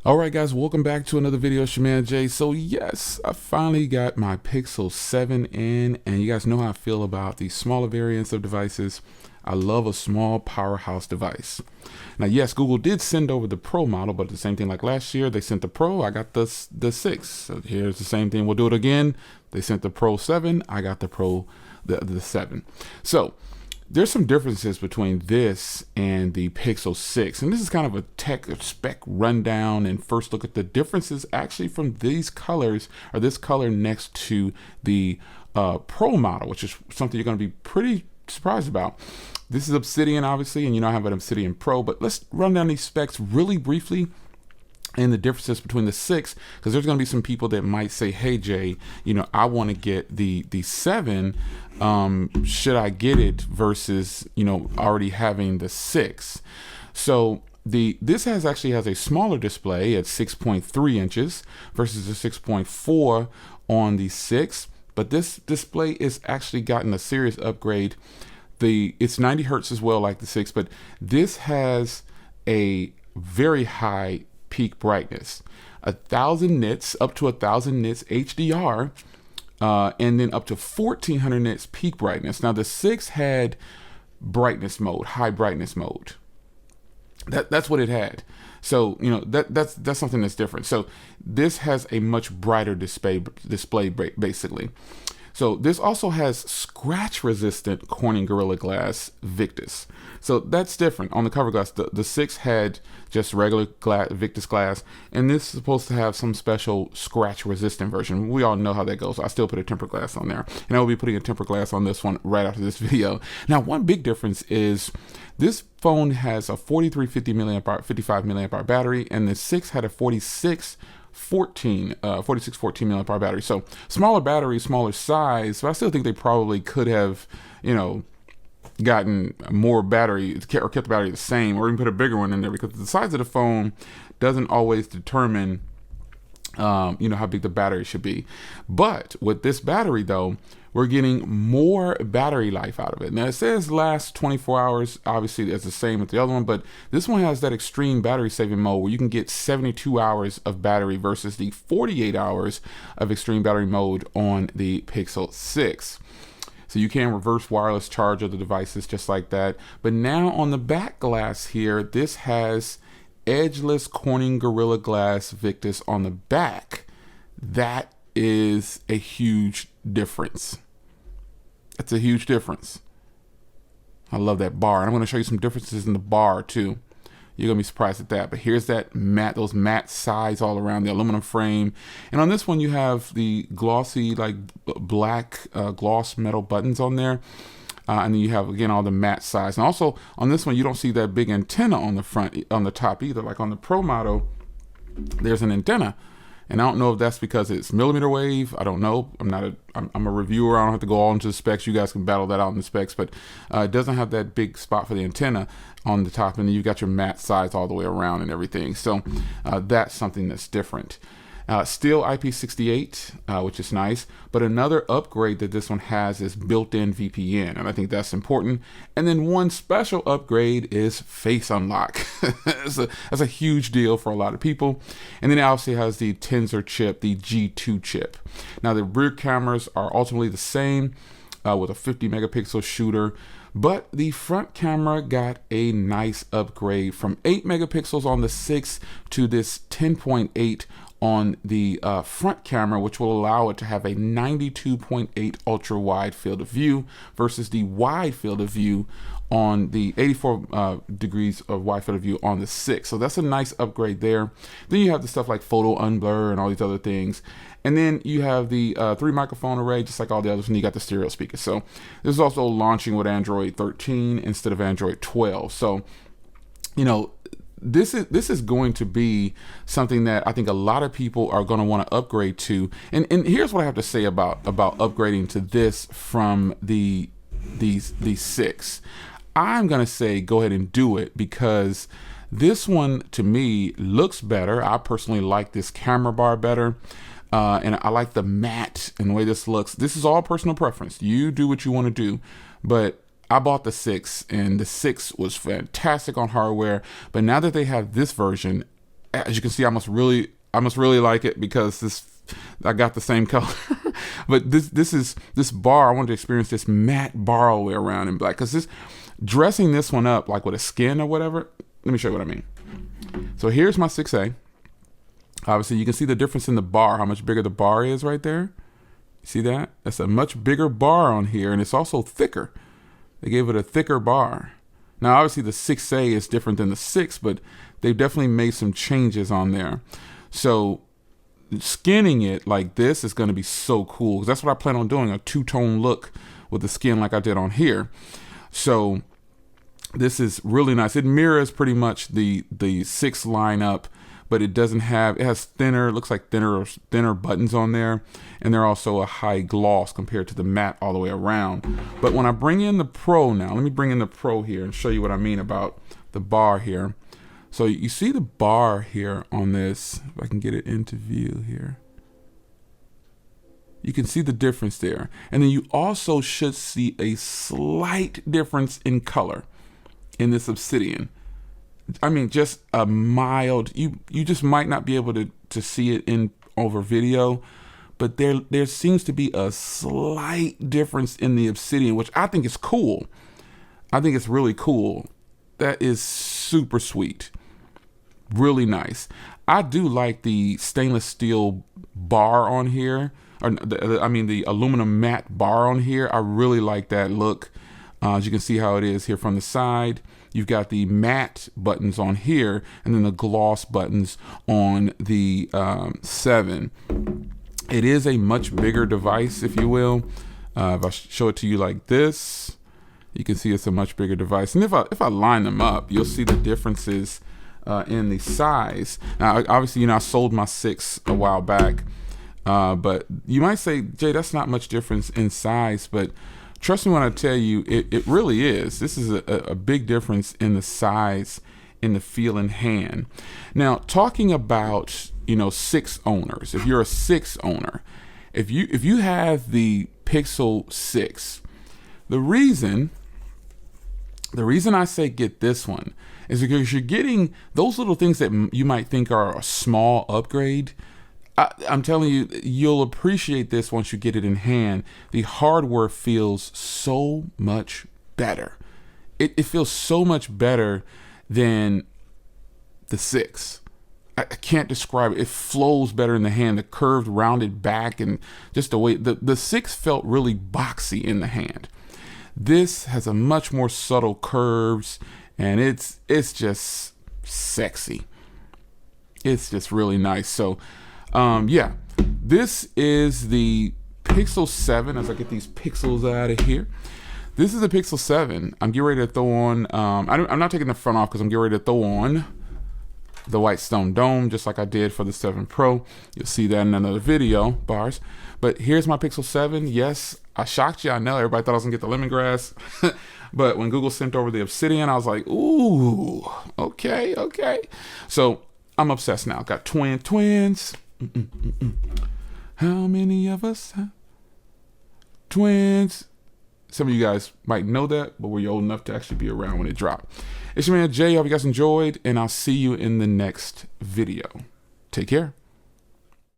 All right, guys, welcome back to another video. It's your man Jay. So yes, I finally got my Pixel 7 in, and you guys know how I feel about the smaller variants of devices. I love a small powerhouse device. Now, yes, Google did send over the Pro model, but the same thing like last year, they sent the Pro, I got the 6. So here's the same thing. We'll do it again. They sent the Pro 7, I got the Pro, the 7. So there's some differences between this and the Pixel 6, and this is kind of a tech spec rundown and first look at the differences actually from these colors, or this color next to the Pro model, which is something you're going to be pretty surprised about. This is Obsidian, obviously, and you know I have an Obsidian Pro, but let's run down these specs really briefly and the differences between the 6, because there's going to be some people that might say, hey Jay, you know, I want to get the 7, should I get it versus, you know, already having the 6. So this actually has a smaller display at 6.3 inches versus the 6.4 on the 6, but this display is actually gotten a serious upgrade. It's 90 hertz as well, like the 6, but this has a very high peak brightness, 1,000 nits, up to 1,000 nits HDR, and then up to 1,400 nits peak brightness. Now the 6 had brightness mode, high brightness mode. That's what it had. So you know that's something that's different. So this has a much brighter display basically. So this also has scratch resistant Corning Gorilla Glass Victus. So that's different. On the cover glass, the 6 had just regular Victus glass, and this is supposed to have some special scratch resistant version. We all know how that goes. I still put a tempered glass on there, and I will be putting a tempered glass on this one right after this video. Now, one big difference is this phone has a 4350 milliamp hour, 55 milliamp hour battery, and the 6 had a 4614 milliamp hour battery. So smaller battery, smaller size, but I still think they probably could have, you know, gotten more battery or kept the battery the same, or even put a bigger one in there, because the size of the phone doesn't always determine you know, how big the battery should be. But with this battery though, we're getting more battery life out of it. Now it says lasts 24 hours. Obviously it's the same with the other one, but this one has that extreme battery saving mode where you can get 72 hours of battery versus the 48 hours of extreme battery mode on the Pixel 6. So you can reverse wireless charge of the devices just like that. But now on the back glass here, this has edgeless Corning Gorilla Glass Victus on the back. That is a huge difference. That's a huge difference. I love that bar. And I'm going to show you some differences in the bar too. You're going to be surprised at that. But here's that matte, those matte sides all around the aluminum frame. And on this one, you have the glossy, like black gloss metal buttons on there. And then you have, again, all the matte sides. And also on this one, you don't see that big antenna on the front, on the top either. Like on the Pro model, there's an antenna. And I don't know if that's because it's millimeter wave. I don't know. I'm a reviewer. I don't have to go all into the specs. You guys can battle that out in the specs, but it doesn't have that big spot for the antenna on the top. And then you've got your matte sides all the way around and everything. So that's something that's different. Still IP68, which is nice, but another upgrade that this one has is built-in VPN, and I think that's important. And then one special upgrade is face unlock. That's a huge deal for a lot of people. And then it obviously has the Tensor chip, the G2 chip. Now the rear cameras are ultimately the same with a 50 megapixel shooter, but the front camera got a nice upgrade from 8 megapixels on the 6 to this 10.8 on the front camera, which will allow it to have a 92.8 ultra wide field of view versus the wide field of view on the 84 degrees of wide field of view on the 6. So that's a nice upgrade there. Then you have the stuff like photo unblur and all these other things. And then you have the 3 microphone array, just like all the others, and you got the stereo speaker. So this is also launching with Android 13 instead of Android 12. So, you know, this is going to be something that I think a lot of people are going to want to upgrade to. And here's what I have to say about upgrading to this from the 6. I'm going to say go ahead and do it, because this one to me looks better. I personally like this camera bar better. And I like the matte and the way this looks. This is all personal preference. You do what you want to do, but I bought the 6, and the 6 was fantastic on hardware, but now that they have this version, as you can see, I must really like it because I got the same color. But this bar, I wanted to experience this matte bar all the way around in black, because dressing this one up like with a skin or whatever. Let me show you what I mean. So here's my 6A. Obviously, you can see the difference in the bar, how much bigger the bar is right there. You see that? That's a much bigger bar on here, and it's also thicker. They gave it a thicker bar. Now, obviously, the 6A is different than the 6, but they've definitely made some changes on there. So skinning it like this is going to be so cool, because that's what I plan on doing, a two-tone look with the skin like I did on here. So this is really nice. It mirrors pretty much the 6 lineup, but it has thinner, looks like thinner buttons on there, and they're also a high gloss compared to the matte all the way around. But when I bring in the Pro now, let me bring in the Pro here and show you what I mean about the bar here. So you see the bar here on this, if I can get it into view here. You can see the difference there. And then you also should see a slight difference in color in this Obsidian. I mean, just a mild, you just might not be able to see it in over video, but there seems to be a slight difference in the Obsidian, which I think is cool. I think it's really cool. That is super sweet. Really nice. I do like the stainless steel bar on here, or the aluminum matte bar on here. I really like that look. As you can see how it is here from the side. You've got the matte buttons on here, and then the gloss buttons on the 7. It is a much bigger device, if you will. If I show it to you like this, you can see it's a much bigger device. And if I line them up, you'll see the differences in the size. Now, obviously, I sold my 6 a while back, but you might say, Jay, that's not much difference in size, but trust me when I tell you, it really is. This is a big difference in the size, in the feel and hand. Now, talking about 6 owners, if you're a 6 owner, if you have the Pixel 6, the reason I say get this one is because you're getting those little things that you might think are a small upgrade. I'm telling you, you'll appreciate this once you get it in hand. The hardware feels so much better. It feels so much better than the 6. I can't describe it. It flows better in the hand. The curved, rounded back, and just the way the 6 felt really boxy in the hand. This has a much more subtle curves, and it's just sexy. It's just really nice. So yeah, this is the Pixel 7 as I get these pixels out of here. This is the Pixel 7. I'm getting ready to throw on, I'm not taking the front off because I'm getting ready to throw on the white stone dome just like I did for the 7 Pro. You'll see that in another video, bars. But here's my Pixel 7. Yes, I shocked you. I know everybody thought I was gonna get the lemongrass. But when Google sent over the Obsidian, I was like, ooh, okay. So I'm obsessed now. Got twins. How many of us have twins? Some of you guys might know that, but were you old enough to actually be around when it dropped? It's your man Jay. Hope you guys enjoyed, and I'll see you in the next video. Take care.